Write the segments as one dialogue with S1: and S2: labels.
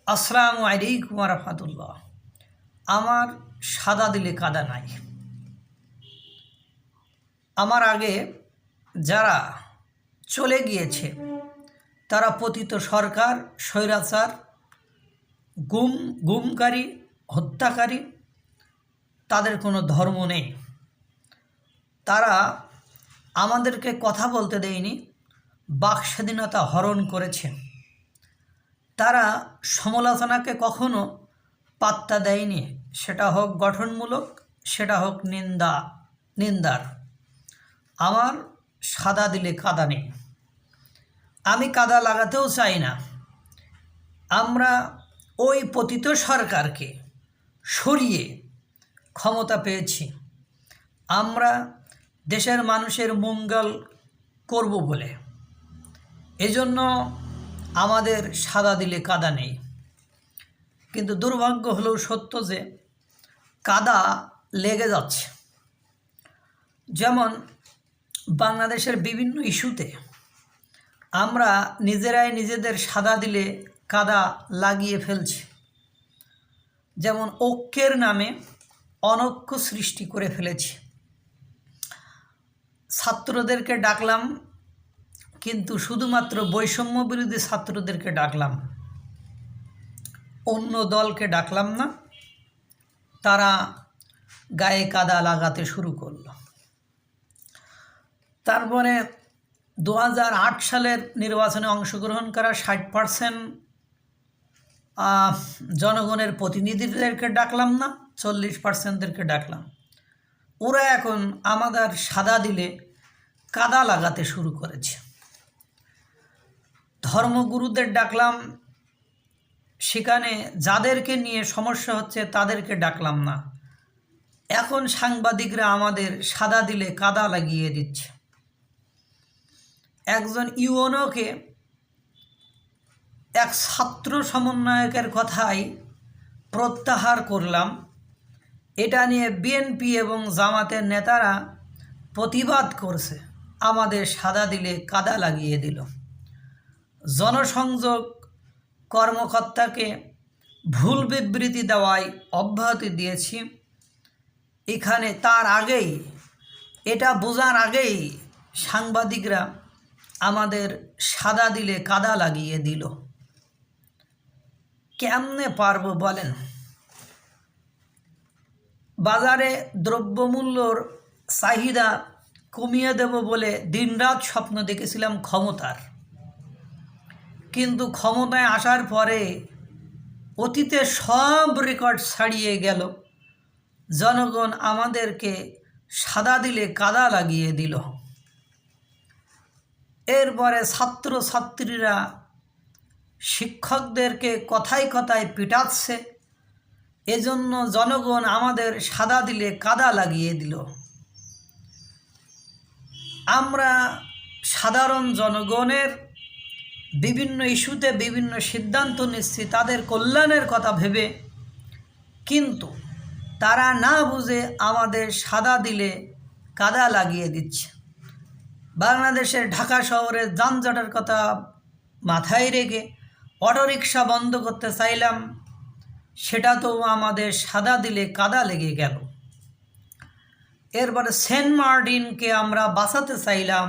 S1: আসসালামু আলাইকুম রহমতুল্লাহ। আমার সাদা দিলে কাদা নাই। আমার আগে যারা চলে গিয়েছে তারা পতিত সরকার, স্বৈরাচার, গুমকারী, হত্যাকারী, তাদের কোনো ধর্ম নেই। তারা আমাদেরকে কথা বলতে দেয়নি, বাক স্বাধীনতা হরণ করেছে। তারা সমালোচনাকে কখনো পাত্তা দেয়নি, সেটা হোক গঠনমূলক, সেটা হোক নিন্দার। আমার সাদা দিলে কাদা নেই, আমি কাদা লাগাতেও চাই না। আমরা ওই পতিত সরকারকে সরিয়ে ক্ষমতা পেয়েছি, আমরা দেশের মানুষের মঙ্গল করব বলে। এজন্য আমাদের সাদা দিলে কাদা নেই। কিন্তু দুর্ভাগ্য হলেও সত্য যে কাদা লেগে যাচ্ছে। যেমন বাংলাদেশের বিভিন্ন ইস্যুতে আমরা নিজেরাই নিজেদের সাদা দিলে কাদা লাগিয়ে ফেলছি। যেমন ঐক্যের নামে অনৈক্য সৃষ্টি করে ফেলেছি। ছাত্রদেরকে ডাকলাম, কিন্তু শুধুমাত্র বৈষম্য বিরোধী ছাত্রদেরকে ডাকলাম, অন্য দলকে ডাকলাম না। তারা গায়ে কাদা লাগাতে শুরু করলো। তারপরে 2008 সালের নির্বাচনে অংশগ্রহণ করা 60% জনগণের প্রতিনিধিদেরকে ডাকলাম না, 40%দেরকে ডাকলাম। ওরা এখন আমাদের সাদা দিলে কাদা লাগাতে শুরু করেছে। ধর্মগুরুদের ডাকলাম, সেখানে যাদেরকে নিয়ে সমস্যা হচ্ছে তাদেরকে ডাকলাম না। এখন সাংবাদিকরা আমাদের সাদা দিলে কাদা লাগিয়ে দিচ্ছে। একজন ইউএনওকে এক ছাত্র সমন্বয়কের কথাই প্রত্যাহার করলাম। এটা নিয়ে বিএনপি এবং জামাতের নেতারা প্রতিবাদ করছে, আমাদের সাদা দিলে কাদা লাগিয়ে দিল। জনসংযোগ কর্মকর্তাকে ভুল বিবৃতি দেওয়ায় অব্যাহতি দিয়েছি। এখানে তার আগেই, এটা বোঝার আগেই সাংবাদিকরা আমাদের সাদা দিলে কাদা লাগিয়ে দিল। কেমনে পারবো বলেন? বাজারে দ্রব্যমূল্যর চাহিদা কমিয়ে দেব বলে দিনরাত স্বপ্ন দেখেছিলাম ক্ষমতার, কিন্তু ক্ষমতায় আসার পরে অতীতে সব রেকর্ড ছাড়িয়ে গেল। জনগণ আমাদেরকে সাদা দিলে কাদা লাগিয়ে দিল। এরপরে ছাত্রছাত্রীরা শিক্ষকদেরকে কথায় কথায় পিটাচ্ছে, এজন্য জনগণ আমাদের সাদা দিলে কাদা লাগিয়ে দিল। আমরা সাধারণ জনগণের বিভিন্ন ইস্যুতে বিভিন্ন সিদ্ধান্ত নিচ্ছি তাদের কল্যাণের কথা ভেবে, কিন্তু তারা না বুঝে আমাদের সাদা দিলে কাদা লাগিয়ে দিচ্ছে। বাংলাদেশের ঢাকা শহরের যানজটের কথা মাথায় রেখে অটোরিকশা বন্ধ করতে চাইলাম, সেটা তো আমাদের সাদা দিলে কাদা লেগে গেল। এরপরে সেন্ট মার্টিনকে আমরা বাঁচাতে চাইলাম,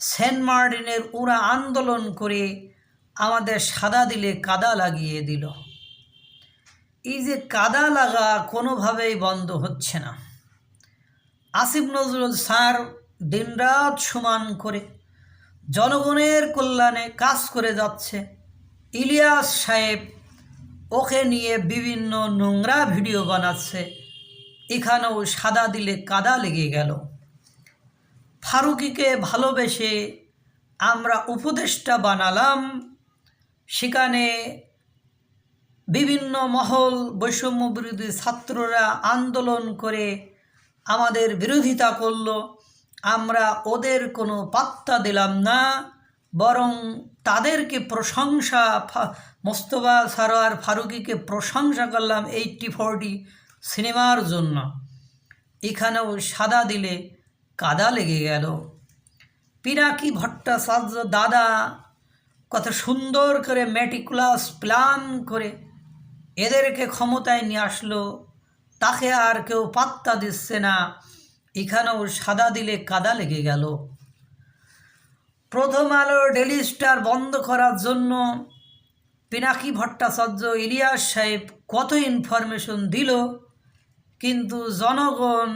S1: সেন্ট মার্টিনের ওরা আন্দোলন করে আমাদের সাদা দিলে কাদা লাগিয়ে দিল। এই যে কাদা লাগা কোনোভাবেই বন্ধ হচ্ছে না। আসিফ নজরুল স্যার দিনরাত সমান করে জনগণের কল্যাণে কাজ করে যাচ্ছে। ইলিয়াস সাহেব ওকে নিয়ে বিভিন্ন নোংরা ভিডিও বানাচ্ছে, এখানেও সাদা দিলে কাদা লেগে গেল। ফারুকীকে ভালোবেসে আমরা উপদেষ্টা বানালাম, সেখানে বিভিন্ন মহল বৈষম্য বিরোধী ছাত্ররা আন্দোলন করে আমাদের বিরোধিতা করল। আমরা ওদের কোনো পাত্তা দিলাম না, বরং তাদেরকে প্রশংসা, মোস্তফা সরোয়ার ফারুকীকে প্রশংসা করলাম 80-40 সিনেমার জন্য। এখানেও সাদা দিলে কাদা লেগে গেল। পিনাকি ভট্টাচার্য দাদা কত সুন্দর করে মেটিকুলাস প্ল্যান করে এদেরকে ক্ষমতায় নিয়ে আসলো, তাকে আর কেউ পাত্তা দিচ্ছে না। এখানেও সাদা দিলে কাদা লেগে গেল। প্রথম আলো ডেলি স্টার বন্ধ করার জন্য পিনাকি ভট্টাচার্য, ইলিয়াস সাহেব কত ইনফরমেশন দিল, কিন্তু জনগণ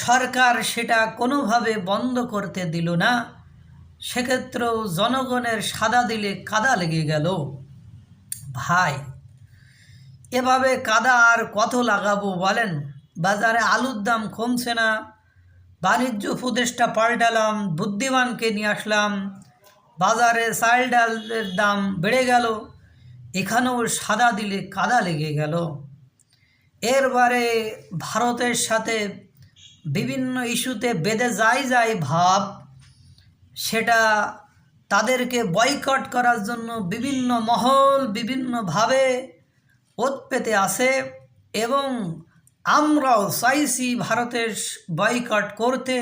S1: সরকার সেটা কোনোভাবে বন্ধ করতে দিল না। সেক্ষেত্রেও জনগণের সাদা দিলে কাদা লেগে গেল। ভাই, এভাবে কাদা আর কত লাগাবো বলেন? বাজারে আলুর দাম কমছে না, বাণিজ্য উপদেষ্টা পাল্টালাম, বুদ্ধিমানকে নিয়ে আসলাম, বাজারে চাল ডালের দাম বেড়ে গেল, এখানেও সাদা দিলে কাদা লেগে গেল। এরবারে ভারতের সাথে বিভিন্ন ইস্যুতে বেঁধে যায় ভাব, সেটা তাদেরকে বয়কট করার জন্য বিভিন্ন মহল বিভিন্নভাবে ওত পেতে আসে, এবং আমরাও চাইছি ভারতের বয়কট করতে,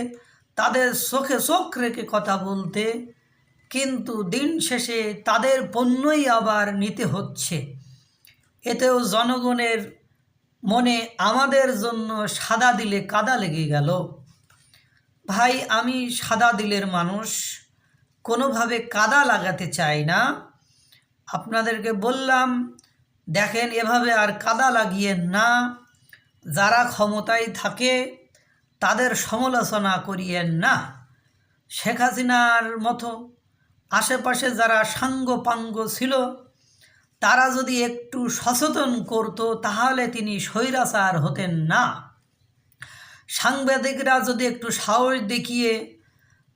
S1: তাদের চোখে চোখ রেখে কথা বলতে, কিন্তু দিন শেষে তাদের পণ্যই আবার নিতে হচ্ছে। এতেও জনগণের মনে আমাদের জন্য সাদা দিলে কাদা লেগে গেল। ভাই, আমি সাদা দিলের মানুষ, কোনোভাবে কাদা লাগাতে চাই না। আপনাদেরকে বললাম, দেখেন এভাবে আর কাদা লাগিয়েন না। যারা ক্ষমতায় থাকে তাদের সমালোচনা করিয়েন না। শেখ হাসিনার মতো আশেপাশে যারা সাঙ্গপাঙ্গ ছিল, তারা যদি একটু সচেতন করত তাহলে তিনি স্বৈরাচার হতেন না। সাংবাদিকরা যদি একটু সাহস দেখিয়ে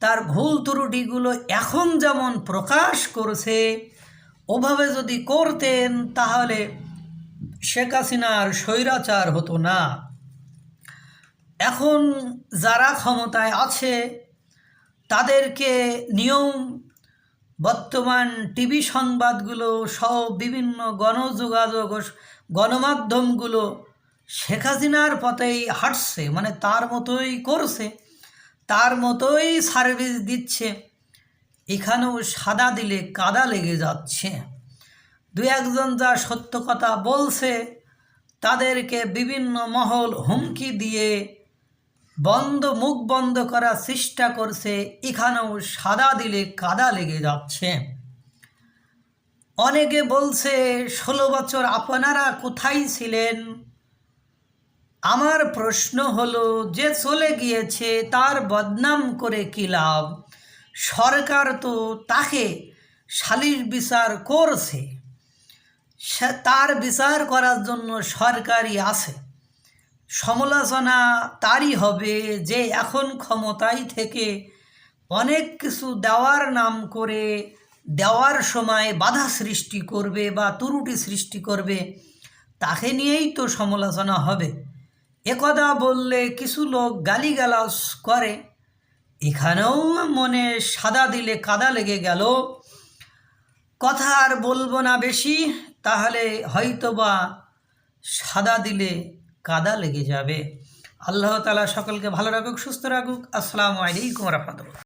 S1: তার ভুল ত্রুটিগুলো এখন যেমন প্রকাশ করছে ওভাবে যদি করতেন তাহলে শেখ হাসিনার স্বৈরাচার হতো না। এখন যারা ক্ষমতায় আছে তাদেরকে নিয়ম বর্তমান টিভি সংবাদগুলো সহ বিভিন্ন গণযোগাযোগ গণমাধ্যমগুলো শেখ হাসিনার পথেই হাঁটছে, তার মতোই করছে, তার মতোই সার্ভিস দিচ্ছে। এখানেও সাদা দিলে কাদা লেগে যাচ্ছে। দু একজন যা সত্য কথা বলছে তাদেরকে বিভিন্ন মহল হুমকি দিয়ে মুখ বন্ধ করার চেষ্টা করছে। এখানেও সাদা দিলে কাদা লেগে যাচ্ছে। অনেকে বলছে 16 বছর আপনারা কোথায় ছিলেন? আমার প্রশ্ন হলো, যে চলে গিয়েছে তার বদনাম করে কী লাভ? সরকার তো তাকে সালিশ বিচার করছে, তার বিচার করার জন্য সরকারই আছে। সমালোচনা তারই হবে যে এখন ক্ষমতায় থেকে অনেক কিছু দেওয়ার নাম করে দেওয়ার সময় বাধা সৃষ্টি করবে বা ত্রুটি সৃষ্টি করবে, তাকে নিয়েই তো সমালোচনা হবে। একথা বললে কিছু লোক গালিগালাজ করে। এখানেও মনে সাদা দিলে কাদা লেগে গেল। কথা আর বলবো না বেশি, তাহলে হয়তোবা সাদা দিলে কাদা লেগে যাবে। আল্লাহ তাআলা সকলকে ভালো রাখুক, সুস্থ রাখুক। আসসালামু আলাইকুম ওয়া রাহমাতুল্লাহ।